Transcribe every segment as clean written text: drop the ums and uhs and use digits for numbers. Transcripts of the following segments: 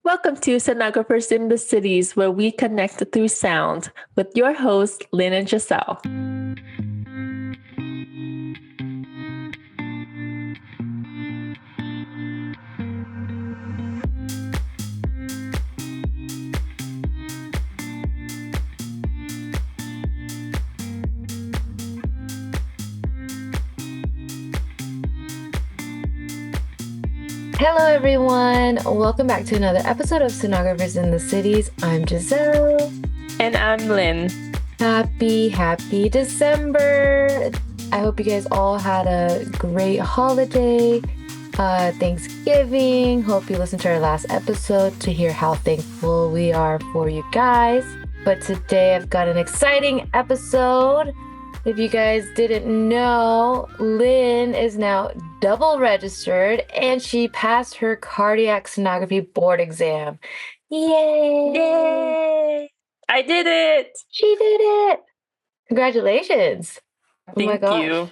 Welcome to Sonographers in the Cities, where we connect through sound with your hosts, Lynn and Giselle. Hello, everyone. Welcome back to another episode of Sonographers in the Cities. I'm Giselle. And I'm Lynn. Happy December. I hope you guys all had a great holiday, Thanksgiving. Hope you listened to our last episode to hear how thankful we are for you guys. But today I've got an exciting episode. If you guys didn't know, Lynn is now double registered and she passed her cardiac sonography board exam. Yay! Yay! I did it! She did it! Congratulations! Thank oh my gosh. you.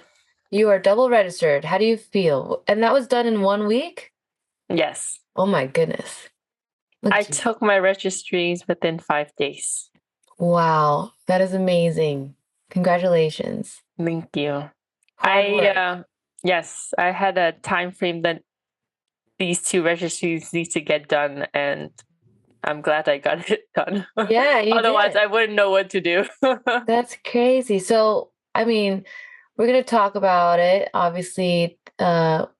You are double registered. How do you feel? And that was done in 1 week? Yes. Oh my goodness. I took my registries within 5 days. Wow, that is amazing. Congratulations. Thank you. Hard work. I had a time frame that these 2 registries need to get done, and I'm glad I got it done. Yeah, you Otherwise, did. I wouldn't know what to do. That's crazy. So, I mean, we're going to talk about it. Obviously,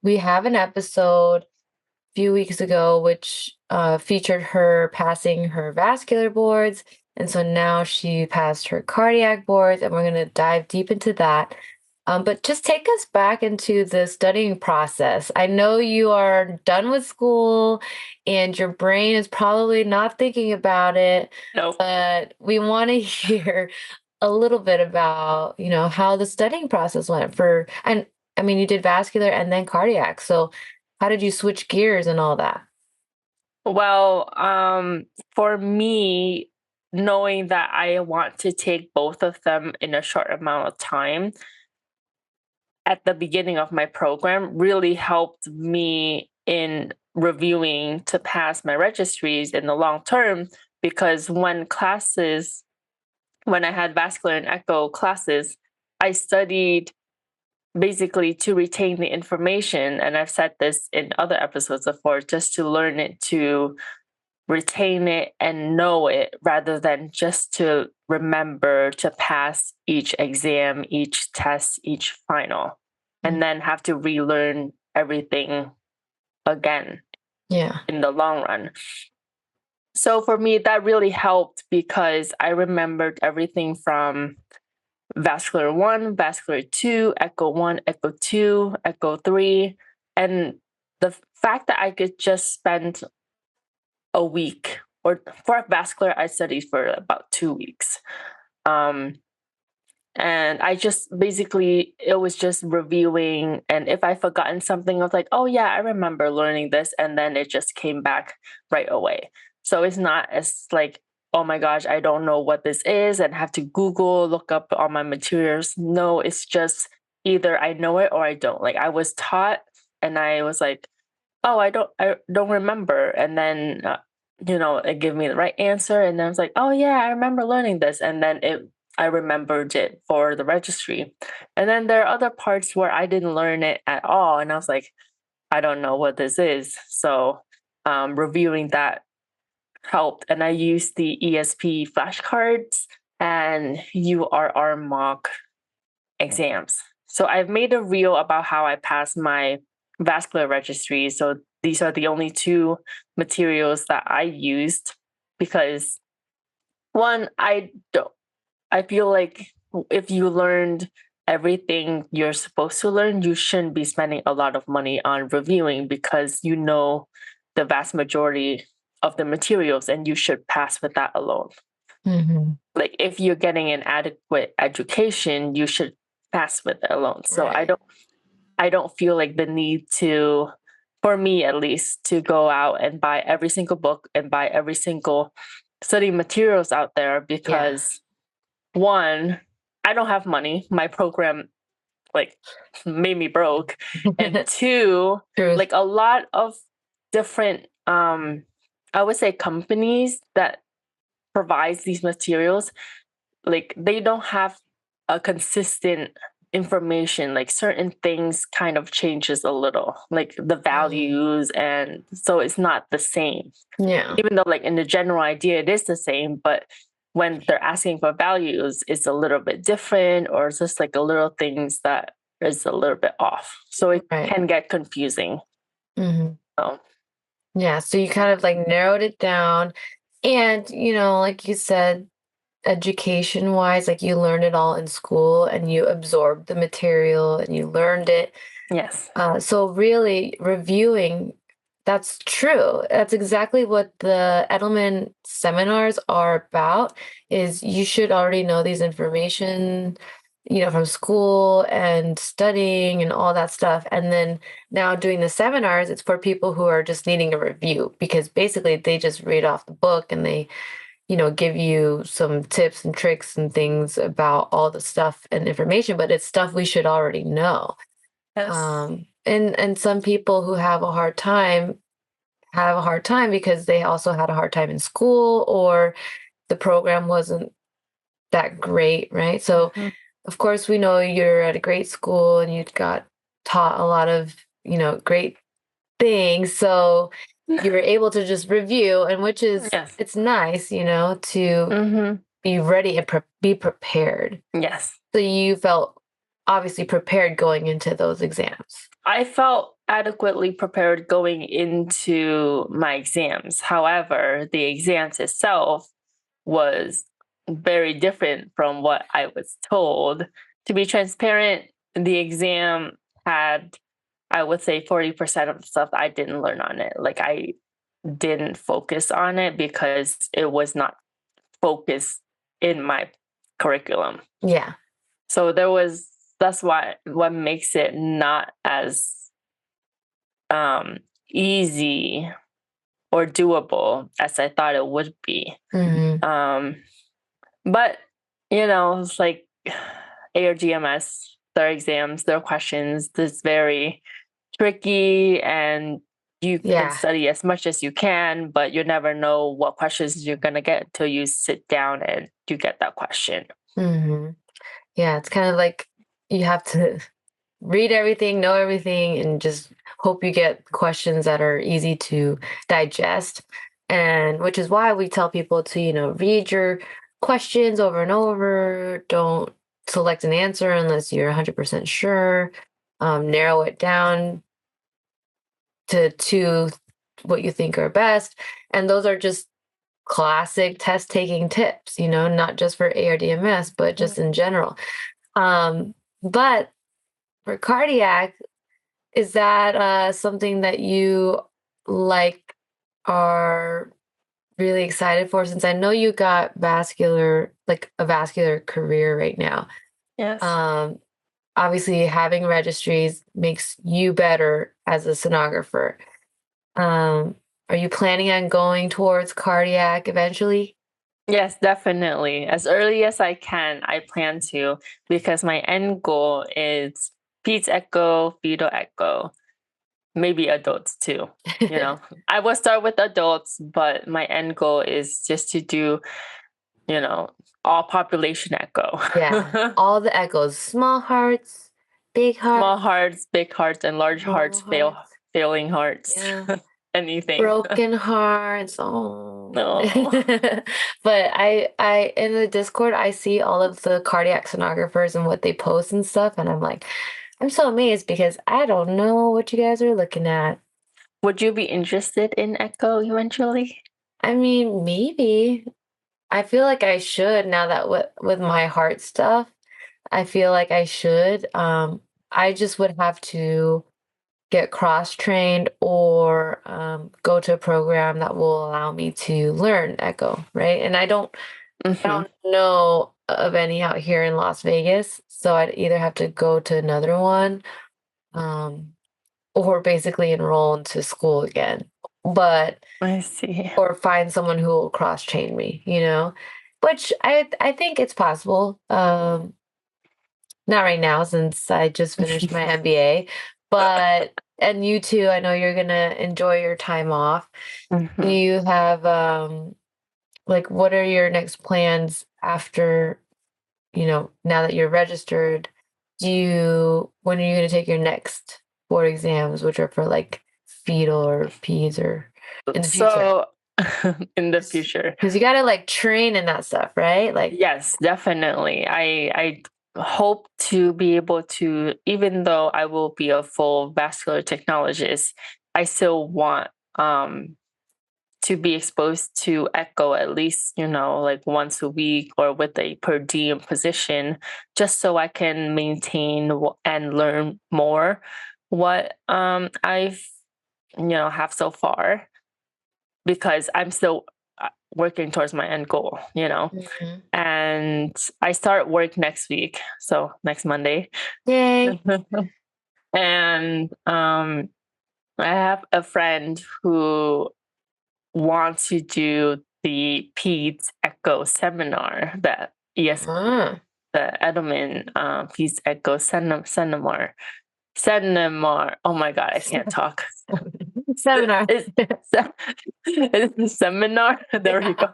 we have an episode a few weeks ago which featured her passing her vascular boards. And so now she passed her cardiac boards, and we're going to dive deep into that. But just take us back into the studying process. I know you are done with school and your brain is probably not thinking about it, Nope. but we want to hear a little bit about, how the studying process went and I mean, you did vascular and then cardiac. So how did you switch gears and all that? Well, for me, knowing that I want to take both of them in a short amount of time at the beginning of my program really helped me in reviewing to pass my registries in the long term, because when I had vascular and echo classes, I studied basically to retain the information. And I've said this in other episodes before, just to learn it, to retain it and know it, rather than just to remember to pass each exam, each test, each final, and then have to relearn everything again in the long run. So for me, that really helped, because I remembered everything from vascular 1, vascular 2, echo 1, echo 2, echo 3. And the fact that I could just spend a week, or for vascular, I studied for about 2 weeks. And I just basically, it was just reviewing. And if I forgotten something, I was like, oh yeah, I remember learning this. And then it just came back right away. So it's not as like, oh my gosh, I don't know what this is and have to Google, look up all my materials. No, it's just either I know it or I don't. Like, I was taught and I was like, oh, I don't remember. And then, it gave me the right answer. And then I was like, oh yeah, I remember learning this. And then I remembered it for the registry. And then there are other parts where I didn't learn it at all. And I was like, I don't know what this is. So reviewing that helped. And I used the ESP flashcards and URR mock exams. So I've made a reel about how I passed my vascular registry. So these are the only 2 materials that I used, because one, I feel like if you learned everything you're supposed to learn, you shouldn't be spending a lot of money on reviewing, because you know the vast majority of the materials and you should pass with that alone. Mm-hmm. Like, if you're getting an adequate education, you should pass with it alone. So Right. I don't feel like the need to, for me at least, to go out and buy every single book and buy every single study materials out there, because one, I don't have money. My program made me broke. And 2, like, a lot of different I would say companies that provides these materials, like they don't have a consistent information. Like certain things kind of changes a little, like the values, and so it's not the same. Yeah. Even though like in the general idea it is the same, but when they're asking for values, it's a little bit different, or it's just like a little things that is a little bit off. So it Right. can get confusing. Hmm. So Yeah. So you kind of like narrowed it down. And, like you said, education wise, like you learned it all in school and you absorbed the material and you learned it. yes. So really reviewing, that's true. That's exactly what the Edelman seminars are about, is you should already know these information, from school and studying and all that stuff. And then now doing the seminars, it's for people who are just needing a review, because basically they just read off the book and they give you some tips and tricks and things about all the stuff and information, but it's stuff we should already know. Yes. And some people who have a hard time because they also had a hard time in school, or the program wasn't that great, right? So Mhm. of course we know you're at a great school and you got taught a lot of, great things. So you were able to just review, and which is Yes. it's nice, to Hmm. be ready and be prepared. Yes. So you felt obviously prepared going into those exams. I felt adequately prepared going into my exams. However, the exams itself was very different from what I was told. To be transparent, the exam had, I would say, 40% of the stuff I didn't learn on it. Like I didn't focus on it because it was not focused in my curriculum. Yeah. So that's why what makes it not as um easy or doable as I thought it would be. Mhm. Um but it's like ARGMS, their exams, their questions, this very tricky, and you can Yeah. study as much as you can, but you never know what questions you're gonna get until you sit down and you get that question. Mhm. Yeah, it's kind of like you have to read everything, know everything, and just hope you get questions that are easy to digest. And which is why we tell people to, read your questions over and over. Don't select an answer unless you're 100% sure. Narrow it down to two what you think are best. And those are just classic test taking tips, not just for ARDMS, but just in general. But for cardiac, is that something that you like are really excited for? Since I know you got like a vascular career right now. Yes. Um, Obviously, having registries makes you better as a sonographer. Um, are you planning on going towards cardiac eventually? Yes, definitely. As early as I can, I plan to, because my end goal is peds echo, fetal echo, maybe adults too. I will start with adults, but my end goal is just to do, you know, all population echo. Yeah, all the echoes, small hearts, big Small hearts, hearts, big hearts, and large normal hearts, hearts. failing hearts, Yeah. anything. Broken hearts. Oh. No. But I in the Discord I see all of the cardiac sonographers and what they post and stuff, and I'm like, I'm so amazed because I don't know what you guys are looking at. Would you be interested in echo eventually? I mean, maybe. I feel like I should now that with my heart stuff, I feel like I should. I just would have to get cross-trained or go to a program that will allow me to learn echo, right? And I Hmm. don't know of any out here in Las Vegas, so I'd either have to go to another one, um, or basically enroll into school again. But I see. or find someone who will cross-train me, which I think it's possible. Not right now since I just finished my MBA, but And you too, I know you're gonna enjoy your time off. Do Mhm. you have, like, what are your next plans after, now that you're registered? When are you gonna take your next board exams, which are for like fetal or peds or in the future? So in the future, Because you gotta like train in that stuff, right? Like, yes, definitely. I hope to be able to, even though I will be a full vascular technologist, I still want to be exposed to echo at least, like once a week or with a per diem position, just so I can maintain and learn more what I've have so far, because I'm still working towards my end goal. mhm. And I start work next week, so next Monday. Yay. And I have a friend who wants to do the PEDS Echo seminar, Ah. the Edelman PEDS Echo seminar. Oh my God, I can't talk. Seminar. It's, it's a seminar. There we Yeah. go.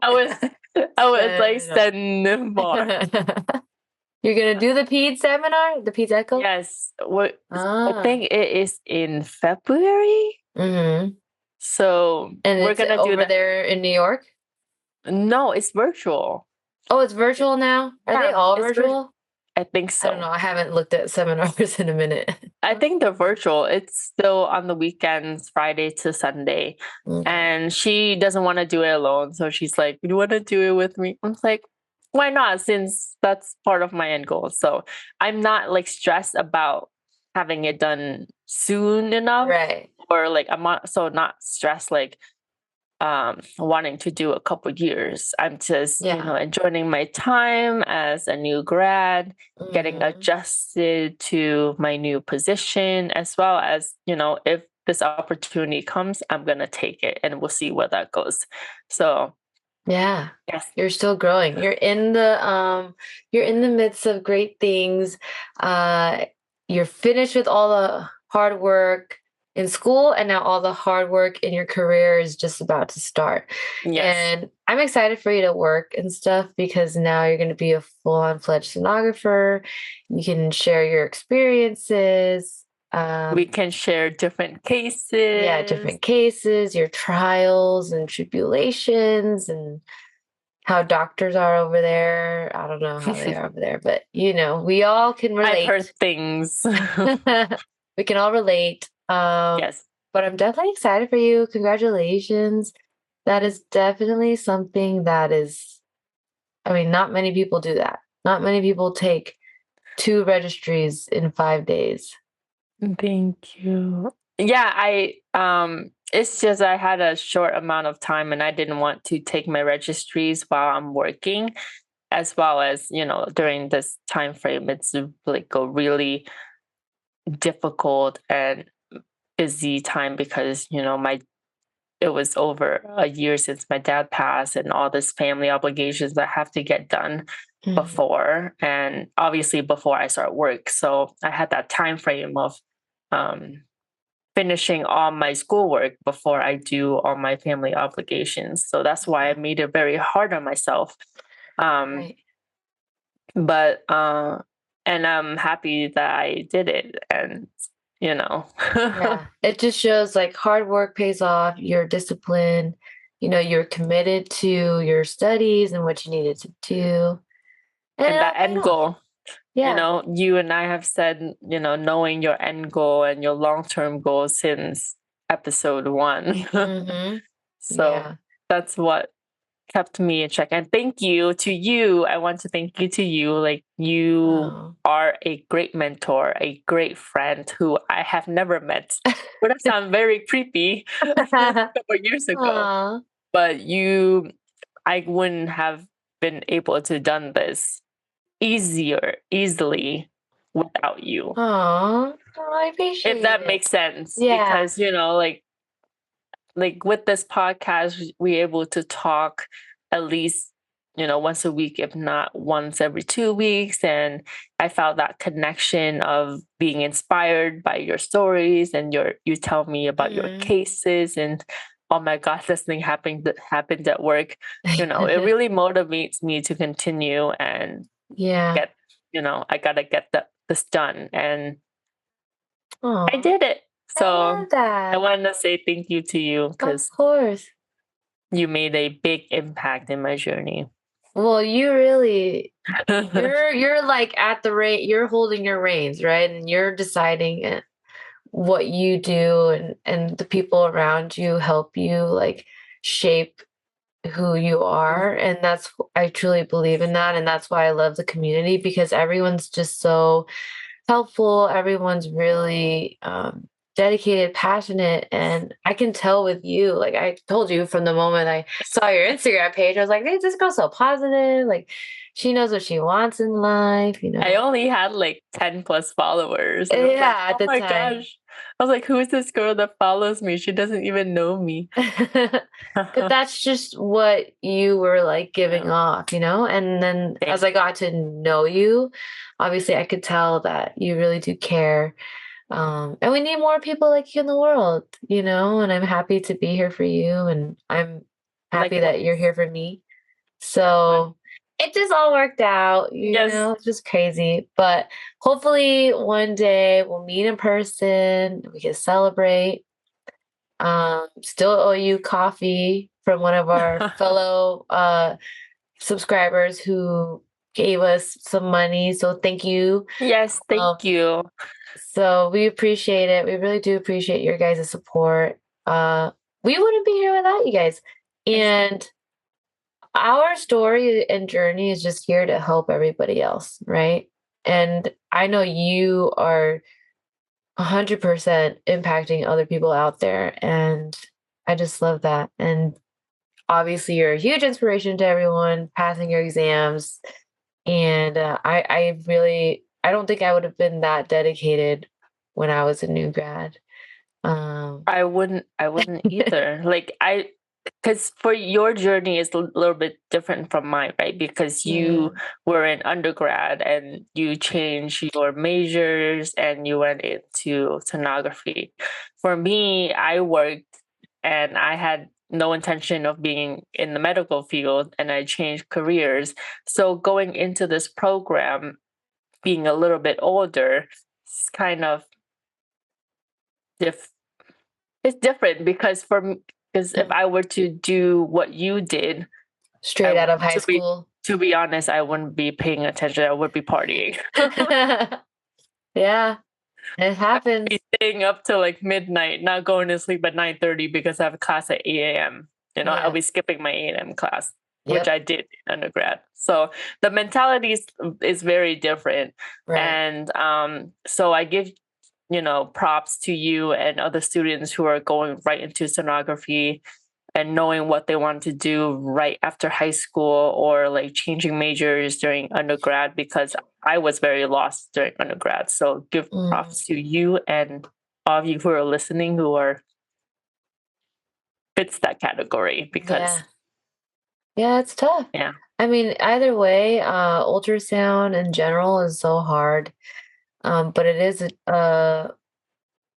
I was I was like Seminar. seminar. You're gonna do the PED seminar? The PEDS Echo? Yes, I Ah. think it is in February. Mhm. So And we're it's gonna do over that. there in New York? No, it's virtual. Oh, it's virtual now? Are they Yeah, all it's virtual. virtual? I think I don't know. so. I haven't looked at seminars in a minute. I think they're virtual. It's still on the weekends, Friday to Sunday. Okay. And she doesn't want to do it alone. So she's like, you want to do it with me? I'm like, why not? Since that's part of my end goal. So I'm not like stressed about having it done soon enough. Right. Or like I'm not stressed like wanting to do a couple years. I'm just, Yeah. enjoying my time as a new grad, getting Mhm. adjusted to my new position, as well as, if this opportunity comes, I'm going to take it and we'll see where that goes. So, Yeah. yes. You're still growing. You're in the midst of great things. Uh you're finished with all the hard work in school and now all the hard work in your career is just about to start. Yes. And I'm excited for you to work and stuff because now you're going to be a full-on fledged sonographer. You can share your experiences. We Um can share different yeah, cases. different cases, your trials and tribulations and how doctors are over there. I don't know how they are over there, but we all can I've heard relate. things. We can all relate. Yes. But I'm definitely excited for you. Congratulations. That is definitely something that is, I mean, not many people do that. Not many people take two registries in 5 days. Thank you. Yeah, it's just I had a short amount of time and I didn't want to take my registries while I'm working, as well as, during this time frame. It's like a really difficult and busy time because, my it was over a year since my dad passed and all this family obligations that have to get done Mhm. before, and obviously before I start work. So I had that time frame of um finishing all my schoolwork before I do all my family obligations. So that's why I Yeah, made it very hard on myself. Um, right. but and I'm happy that I did it, and you know, Yeah. It just shows like hard work pays off, you're disciplined, you're committed to your studies and what you needed to do, and it and all that paid end off. goal. Yeah. You and I have said, knowing your end goal and your long term goal since episode one. Mhm. So Yeah. that's what kept me in check. And thank you to you. I want to thank you to you. Like, you Oh. are a great mentor, a great friend who I have never met. Would have sound very creepy a couple years ago, Aw. but I wouldn't have been able to done this easily without you. Aw. Oh, I If appreciate that it. makes sense, Yeah. because like with this podcast, we able to talk at least once a week, if not once every 2 weeks. And I felt that connection of being inspired by your stories, and you tell me about your cases, and oh my gosh, this thing happened at work. It really motivates me to continue and Yeah. get, I gotta get this done. And I Oh, did it. I So love I that. want to say thank you to you, Of because course. you made a big impact in my journey. Well, you really, you're like at the rate, you're holding your reins, right? And you're deciding what you do, and the people around you help you like shape who you are. And I truly believe in that. And that's why I love the community, because everyone's just so helpful. Everyone's really dedicated, passionate, and I can tell with you. Like I told you from the moment I saw your Instagram page, I was like, "Hey, this girl's so positive. Like she knows what she wants in life." I only had like 10 plus followers. And I was like, Yeah, at oh the my time. gosh. I was like, who is this girl that follows me? She doesn't even know me. But that's just what you were like giving Yeah. off, And then as Thank I got to know you, obviously I could tell that you really do care. And we need more people like you in the world, and I'm happy to be here for you, and I'm happy that you're Likewise. here for me. Likewise. So it just all worked out, Yes. it's just crazy. But hopefully one day we'll meet in person, we can celebrate. Still owe you coffee from one of our fellow subscribers who gave us some money. So thank you. Yes, Um, thank you. so we appreciate it. We really do appreciate your guys' support. We wouldn't be here without you guys. And our story and journey is just here to help everybody else, right? And I know you are 100% impacting other people out there. And I just love that. And obviously, you're a huge inspiration to everyone passing your exams. And I don't think I would have been that dedicated when I was a new grad. I wouldn't either. Because for your journey is a little bit different from mine, right? Because you Mm, were in undergrad and you changed your majors and you went into sonography. For me, I worked and I had no intention of being in the medical field, and I changed careers. So going into this program, being a little bit older, it's kind of diff- it's different, because if mm. I were to do what you did, I Straight out w- of high school. to be honest, I wouldn't be paying attention. I would be partying. Yeah, it Be happens. staying up till like midnight, not going to sleep at 9:30 because I have a class at 8 a.m. I'll Yeah. be skipping my 8 a.m. class, which Yep. I did in undergrad. So the mentality is very different. Right. And so I give props to you and other students who are going right into sonography and knowing what they want to do right after high school, or like changing majors during undergrad, because I was very lost during undergrad. So give Mm, props to you and all of you who are listening who are fits that category, because yeah. Yeah, it's tough. yeah. I mean, either way, ultrasound in general is so hard. But it is a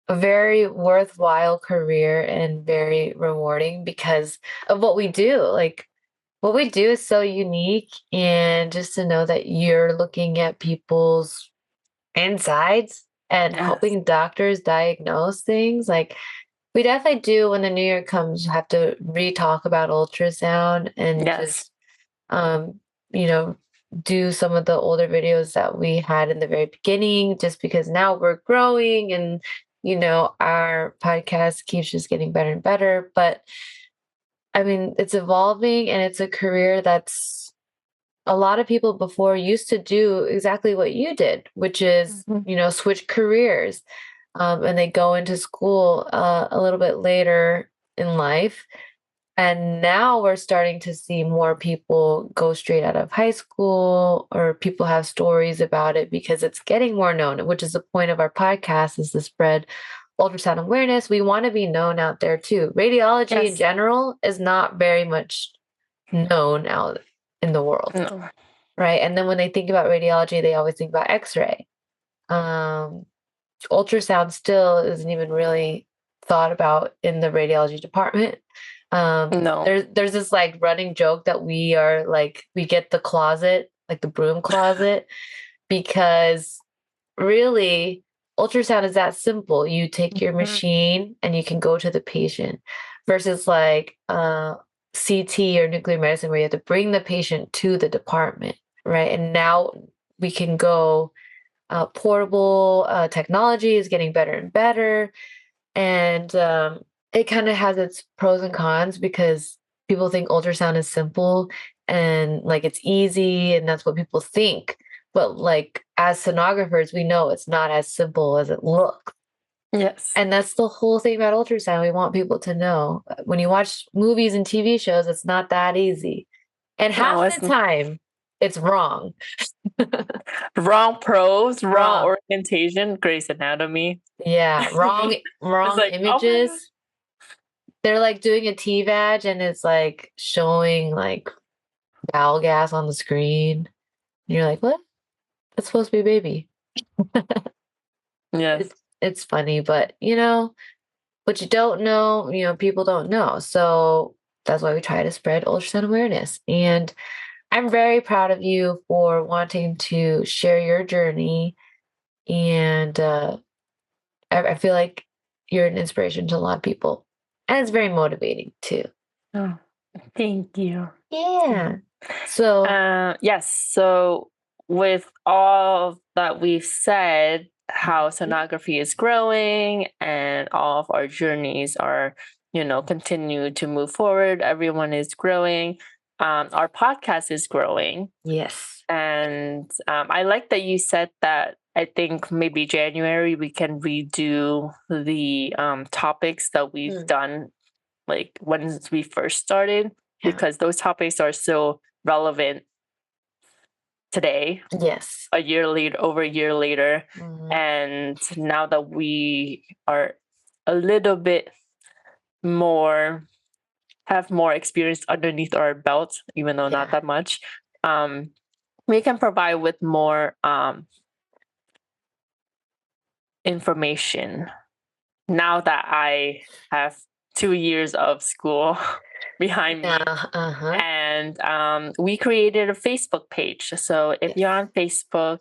very worthwhile career and very rewarding because of what we do. Like what we do is so unique, and just to know that you're looking at people's insides and Yes. helping doctors diagnose things, like we definitely do when the new year comes have to re-talk about ultrasound and Yes. just um, you know, do some of the older videos that we had in the very beginning, just because now we're growing and, our podcast keeps just getting better and better. But I mean, it's evolving, and it's a career that's a lot of people before used to do exactly what you did, which is, Mhm. switch careers. And they go into school a little bit later in life, and now we're starting to see more people go straight out of high school, or people have stories about it because it's getting more known, which is the point of our podcast, is to spread ultrasound awareness. We want to be known out there too. Radiology in Yes. general is not very much known out. in the world, No. right? And then when they think about radiology, they always think about X-ray. Um, Ultrasound still isn't even really thought about in the radiology department. No. There's this like running joke that we are like we get the closet, like the broom closet, because really ultrasound is that simple. You take your Mhm. machine and you can go to the patient versus like CT or nuclear medicine where you have to bring the patient to the department, right? And now we can go portable technology is getting better and better. And it kind of has its pros and cons because people think ultrasound is simple and like it's easy and that's what people think. But like as sonographers, we know it's not as simple as it looks. Yes. And that's the whole thing about ultrasound. We want people to know when you watch movies and TV shows, it's not that easy. And No, half it's the time, it's wrong. wrong pros, wrong Wrong. orientation, Grey's Anatomy. Yeah, wrong It's wrong like, oh my god. images. They're like doing a T-vag and it's like showing like bowel gas on the screen. And you're like, what? That's supposed to be a baby. Yes. It's funny, but what you don't know, people don't know. So that's why we try to spread ultrasound awareness. And I'm very proud of you for wanting to share your journey. And I feel like you're an inspiration to a lot of people. And it's very motivating too. Oh, thank you. Yeah. So, Yes. So, with all that we've said, how mhm, sonography is growing and all of our journeys are, continue to move forward. Everyone is growing. Our podcast is growing. yes. And I like that you said that. I think maybe January we can redo the topics that we've Mm, done like when we first started, yeah. because those topics are still relevant today, Yes. a year later, over a year later. Mhm. And now that we are a little bit more, have more experience underneath our belt, even though not Yeah. that much, um, we can provide with more information now that I have 2 years of school behind Yeah. me. Uh-huh. And we created a Facebook page. So if you're Yes. on Facebook,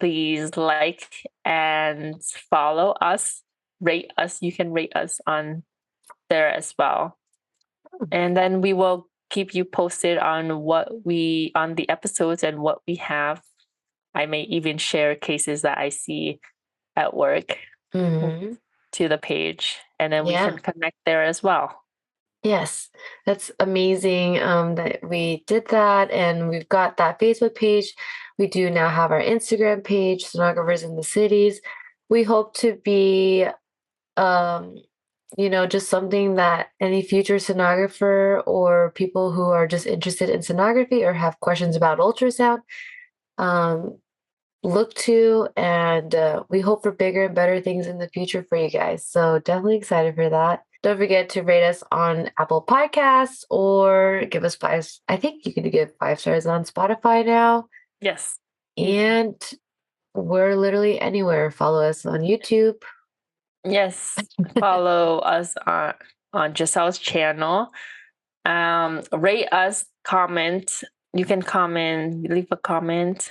please like and follow us, rate us. You can rate us on there as well. Mm, And then we will keep you posted on on the episodes and what we have. I may even share cases that I see at work mhm. to the page, and then we can Yeah. connect there as well. Yes. That's amazing that we did that and we've got that Facebook page. We do now have our Instagram page, Sonographers in the Cities. We hope to be um just something that any future sonographer or people who are just interested in sonography or have questions about ultrasound um, look to. And we hope for bigger and better things in the future for you guys. So definitely excited for that. Don't forget to rate us on Apple Podcasts or give us five. I think you can give 5 stars on Spotify now. Yes. And we're literally anywhere. Follow us on YouTube. Yes. Follow us on Giselle's channel. Rate us, comment. You can comment, leave a comment,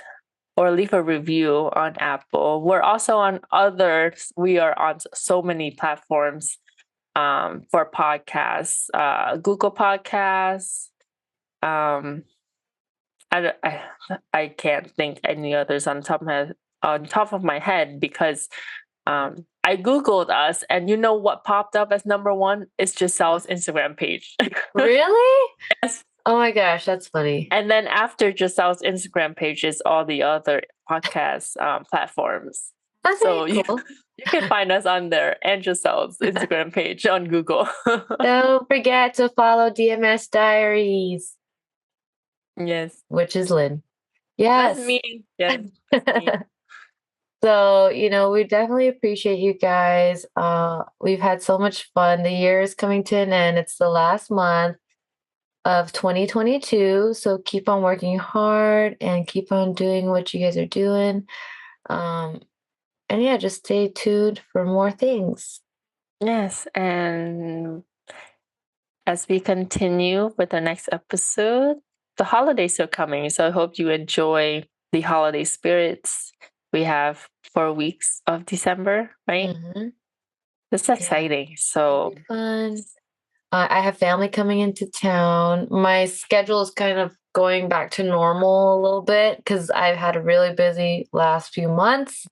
or leave a review on Apple. We're also on others. We are on so many platforms for podcasts, Google Podcasts. Um, I can't think any others on top of my head because I googled us, and you know what popped up as number one? It's Giselle's Instagram page. Really? Yes. Oh my gosh, that's funny. And then after Giselle's Instagram page is all the other podcast platforms. Okay, So you cool. you can find us on there and Giselle's Instagram page on Google. Don't forget to follow DMS Diaries, Yes, which is Lynn. that's Yes. me. Yes, that's me. So, we definitely appreciate you guys. We've had so much fun. The year is coming to an end. It's the last month. of 2022. So keep on working hard and keep on doing what you guys are doing. And yeah, just stay tuned for more things. Yes, and as we continue with the next episode, the holidays are coming, so I hope you enjoy the holiday spirits. We have 4 weeks of December, right? Mm-hmm. It's Yeah, exciting. it'll So be fun. I have family coming into town. My schedule is kind of going back to normal a little bit because I've had a really busy last few months.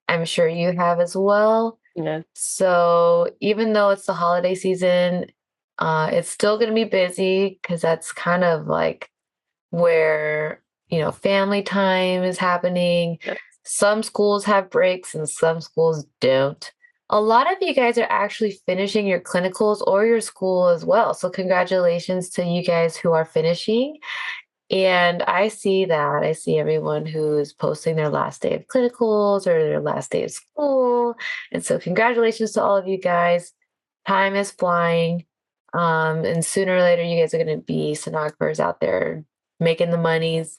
I'm sure you have as well. yeah, So even though it's the holiday season, it's still going to be busy because that's kind of like where, family time is happening. yeah, Some schools have breaks and some schools don't. A lot of you guys are actually finishing your clinicals or your school as well. So congratulations to you guys who are finishing. And I see that. I see everyone who is posting their last day of clinicals or their last day of school. And so congratulations to all of you guys. Time is flying. And sooner or later, you guys are going to be sonographers out there making the monies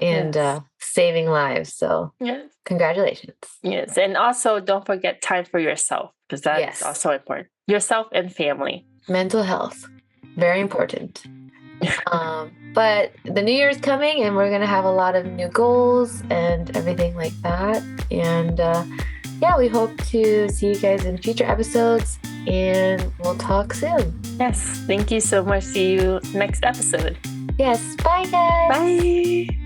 and yes, saving lives. So yes, congratulations. yes. And also don't forget time for yourself, because that's Yes. also important. Yourself and family. Mental health, very important. But the new year is coming and we're going to have a lot of new goals and everything like that. And yeah, we hope to see you guys in future episodes and we'll talk soon. Yes. Thank you so much. See you next episode. Yes. Bye, guys. Bye.